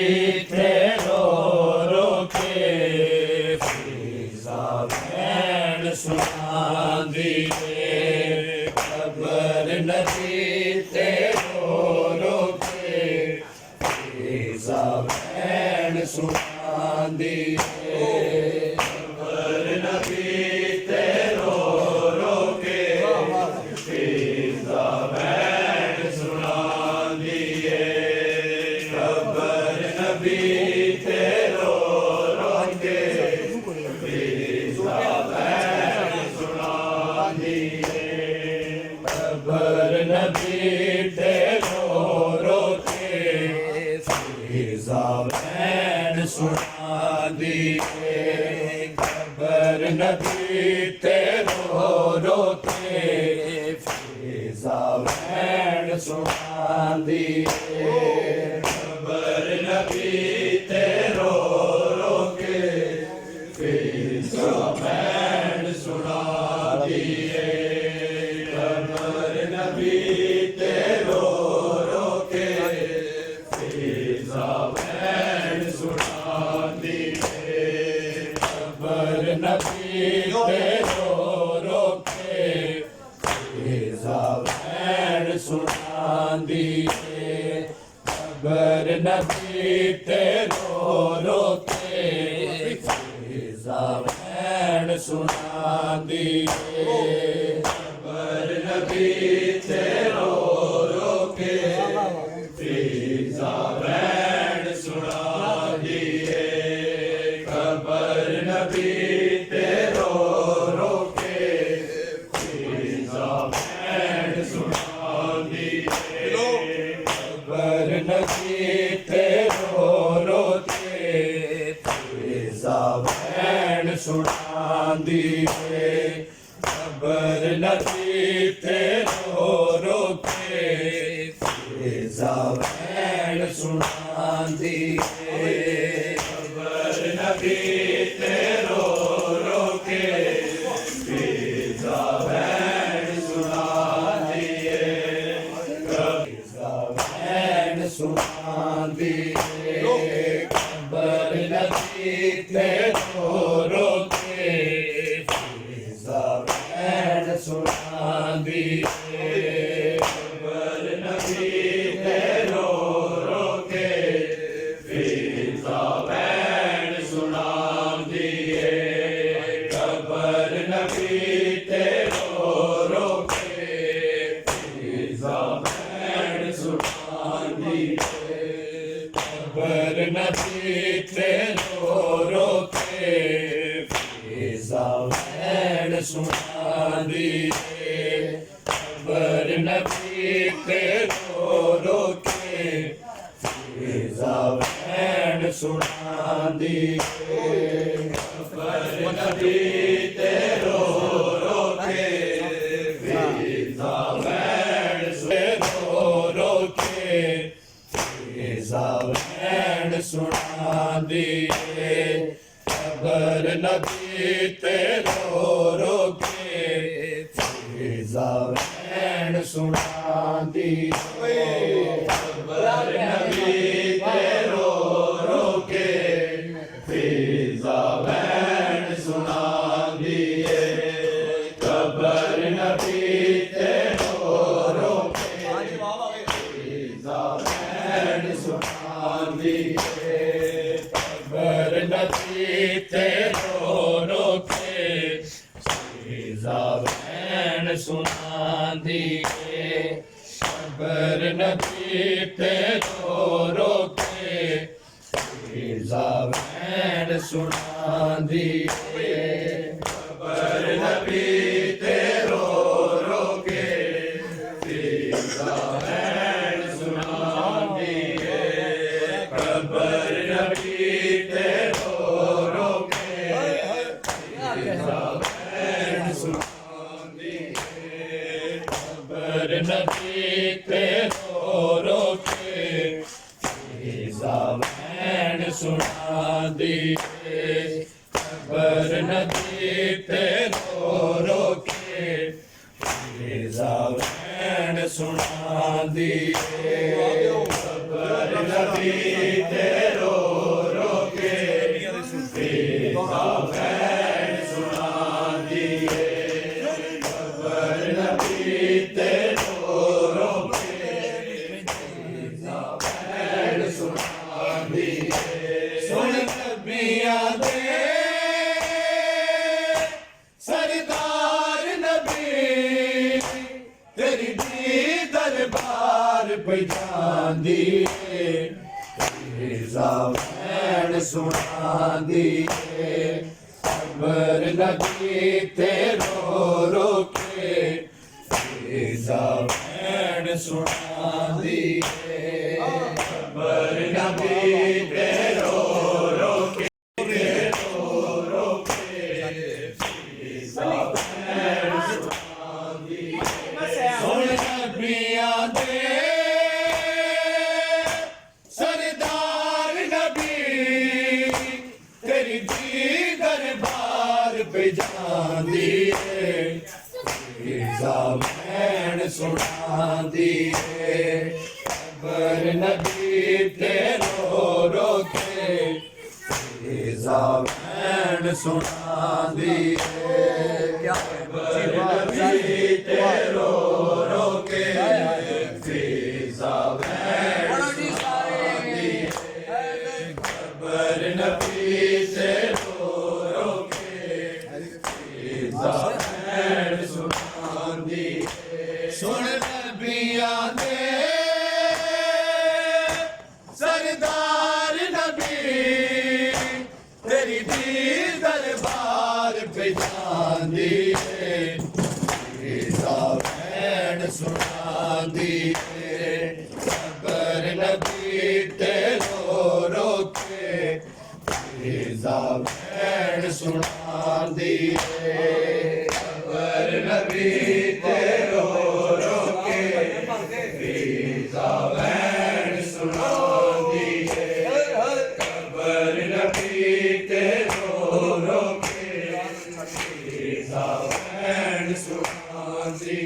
नबी तेरो सुना दिए। खबर नबी ते रो रो के फिजा वैन सुना दिए। खबर नबी ते रो रो के फिजा वैन सुना दिए। खबर नबी ते रो रो के फिजा वैन सुना दिए। खबर नबी ते रो रो के फिजा वैन सुना दिए। खबर नबी ते रो रो के फिजा वैन सुना दिए। खबर नबी ते रो रो के फिजा वैन सुना दिए। खबर नबी ते रो रो के फिजा वैन सुना दिए। खबर नबी ते रो रो के फिजा वैन सुना दिए। खबर नबी ते रो रो के फिजा वैन सुना दिए। खबर नबी ते रो रो के फिजा वैन सुना दिए। फिजा वैन सुना दिए। खबर नबी ते रो रो के फिजा वैन सुना दिए। खबर नबी ते रो रो के फिजा वैन सुना दिए। खबर नबी ते रो रो के फिजा वैन सुना दिए। खबर नबी ते रो रो के फिजा वैन सुना दिए। खबर नबी ते रो रो के फिजा वैन सुना दिए। खबर नबी ते रो रो के फिजा वैन रो रो के फिजा वैन सुना दिए। खबर नबी ते रो रो के फिजा वैन सुना दिए। खबर नबी ते रो रो के फिजा वैन सुना दिए। खबर नबी ते रो रो के फिजा वैन सुना दिए। खबर नबी ते रो रो के फिजा वैन सुना दिए। खबर नबी ते रो रो के फिजा वैन सुना दिए। खबर नबी ते रो रो के फिजा वैन सुना दिए। खबर नबी ते रो रो के फिजा वैन सुना दिए। खबर नबी ते रो रो के फिजा वैन सुना दिए। खबर नबी ते रो रो के फिजा वैन सुना दिए। खबर नबी ते रो रो के फिजा वैन सुना दिए। खबर नबी ते रो रो के फिजा वैन सुना दिए। सुन नबियां दे सरदार नबी तेरी दी दरबार पे जांदी। फिजा वैन सुना दिए। खबर नबी ते रो रो के फिजा वैन सुना दिए। खबर नबी ते रो रो नबी ते रो रो के फिजा भैन सुनांदी खबर नबी ते रो रो के फिजा भैन सुनांदी खबर नबी ते रो रो के फिजा भैन सुनांदी सुन नबियां दे सरदार नबी तेरी दी दरबार पे जांदी फिजा भैन सुनांदी खबर नबी ते रो रो के फिजा भैन सुनांदी खबर नबी ते रो रो के फिजा भैन सुनांदी खबर नबी ते रो रो के फिजा भैन सुनांदी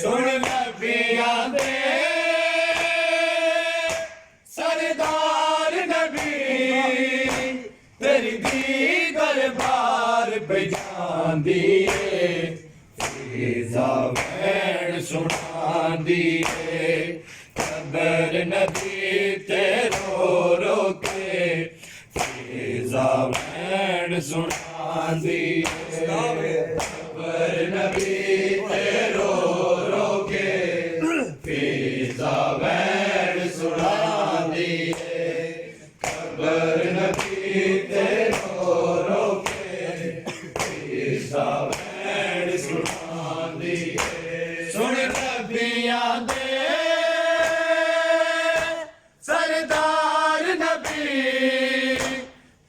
सुन नबियां दे सरदार नबी तेरी दी दरबार पे जांदी फिजा भैन सुनांदी खबर नबी ते रो रो के फिजा भैन सुनांदी खबर नबी ते रो रो के फिजा भैन सुनांदी खबर नबी ते रो रो के फिजा भैन सुनांदी सुन नबियां दे सरदार नबी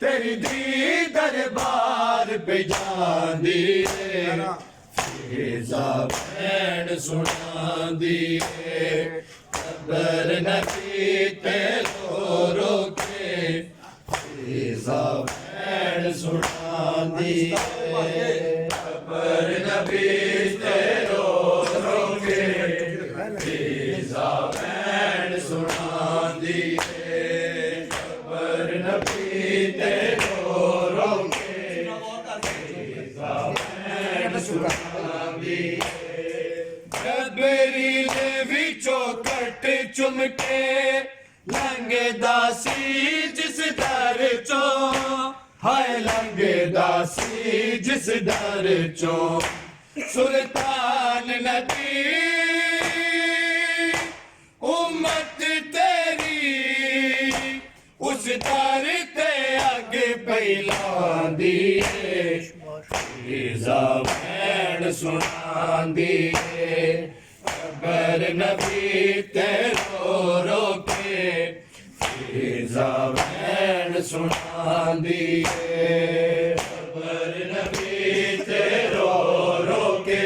तेरी दी दरबार पे जांदी फिजा भैन सुनांदी खबर नबी ते रो रो के फिजा भैन सुनांदी खबर नबी ते रो रो के फिजा भैन सुनांदी खबर नबी ते रो रो के फिजा भैन सुनांदी जबरील विचों कट चुम के लंगे दासी जिस दर चो हाय लंगे दासी जिस दर चो सुल्तान नबी उम्मत तेरी उस दर ते आगे पैलांदी फिजा भैन सुनांदी खबर नबी ते रो रो के फिजा भैन सुनांदी खबर नबी ते रो रो के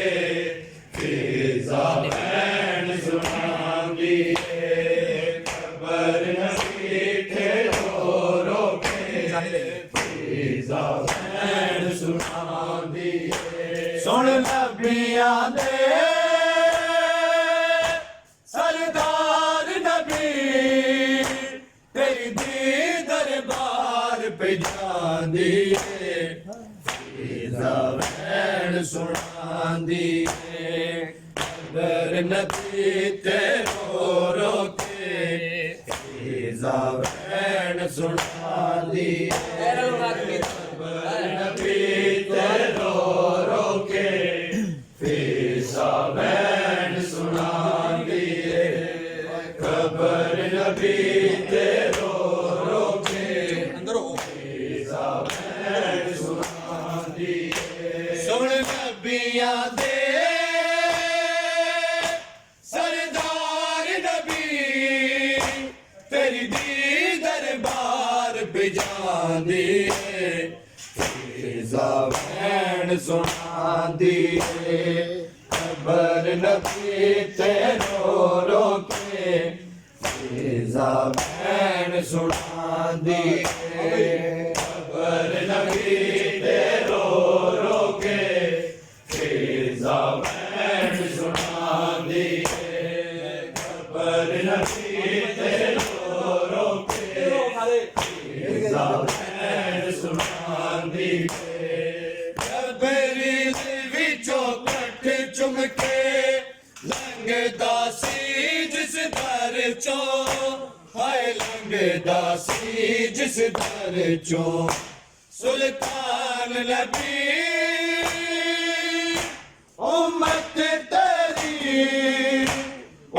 फिजा भैन सुनांदी खबर नबी ते रो रो के फिजा भैन सुनांदी सुन नबियां दे सरदार नबी तेरी दी दरबार पे जांदी फिजा भैन सुनांदी खबर नबी ते रो रो के फिजा भैन सुनांदी खबर नबी ते रो रो के फिजा भैन सुनांदी खबर नबी ते रो रो के फिजा भैन सुनांदी सुन नबियां दे सरदार नबी तेरी दी दरबार पे जांदी फिजा भैन सुनांदी खबर नबी ते रो रो के फिजा भैन सुनांदी खबर नबी ते रो रो के फिजा भैन सुनांदी खबर नबी ते रो भैन सुनांदी जबरील विचों कठ चुम के लंघदा सी जिस दर चों हाय लंघदा सी जिस दर चों सुल्तान नबी उम्मत तेरी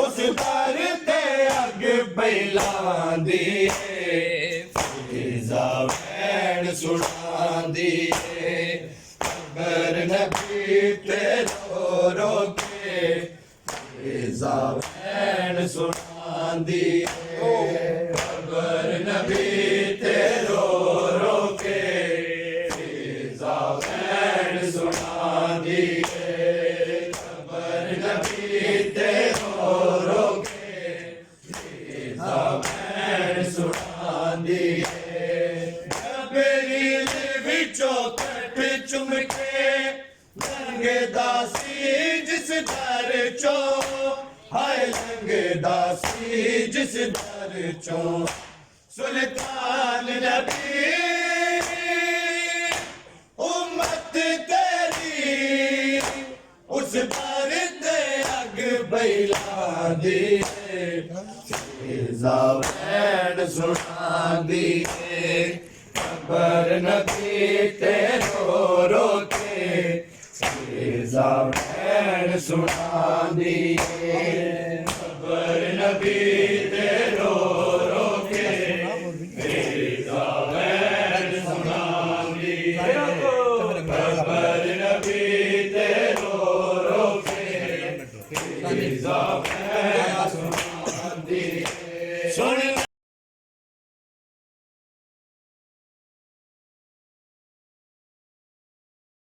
उस दर ते अग बैलांदी फिजा भैन सुनांदी अकबर नबी ते रो रो के फिजा भैन सुनांदी अकबर नबी ते रो रो के फिजा भैन सुनांदी अकबर नबी ते रो रो के फिजा भैन सुनांदी जबरील विचों कठ चुम के लंघदा सी जिस दर चों हाय लंघदा सी जिस दर चों सुल्तान नबी उम्मत तेरी उस दर ते अग बैलांदी फिजा भैन सुनांदी अकबर नबी ते रो रो के फिजा भैन सुनांदी अकबर नबी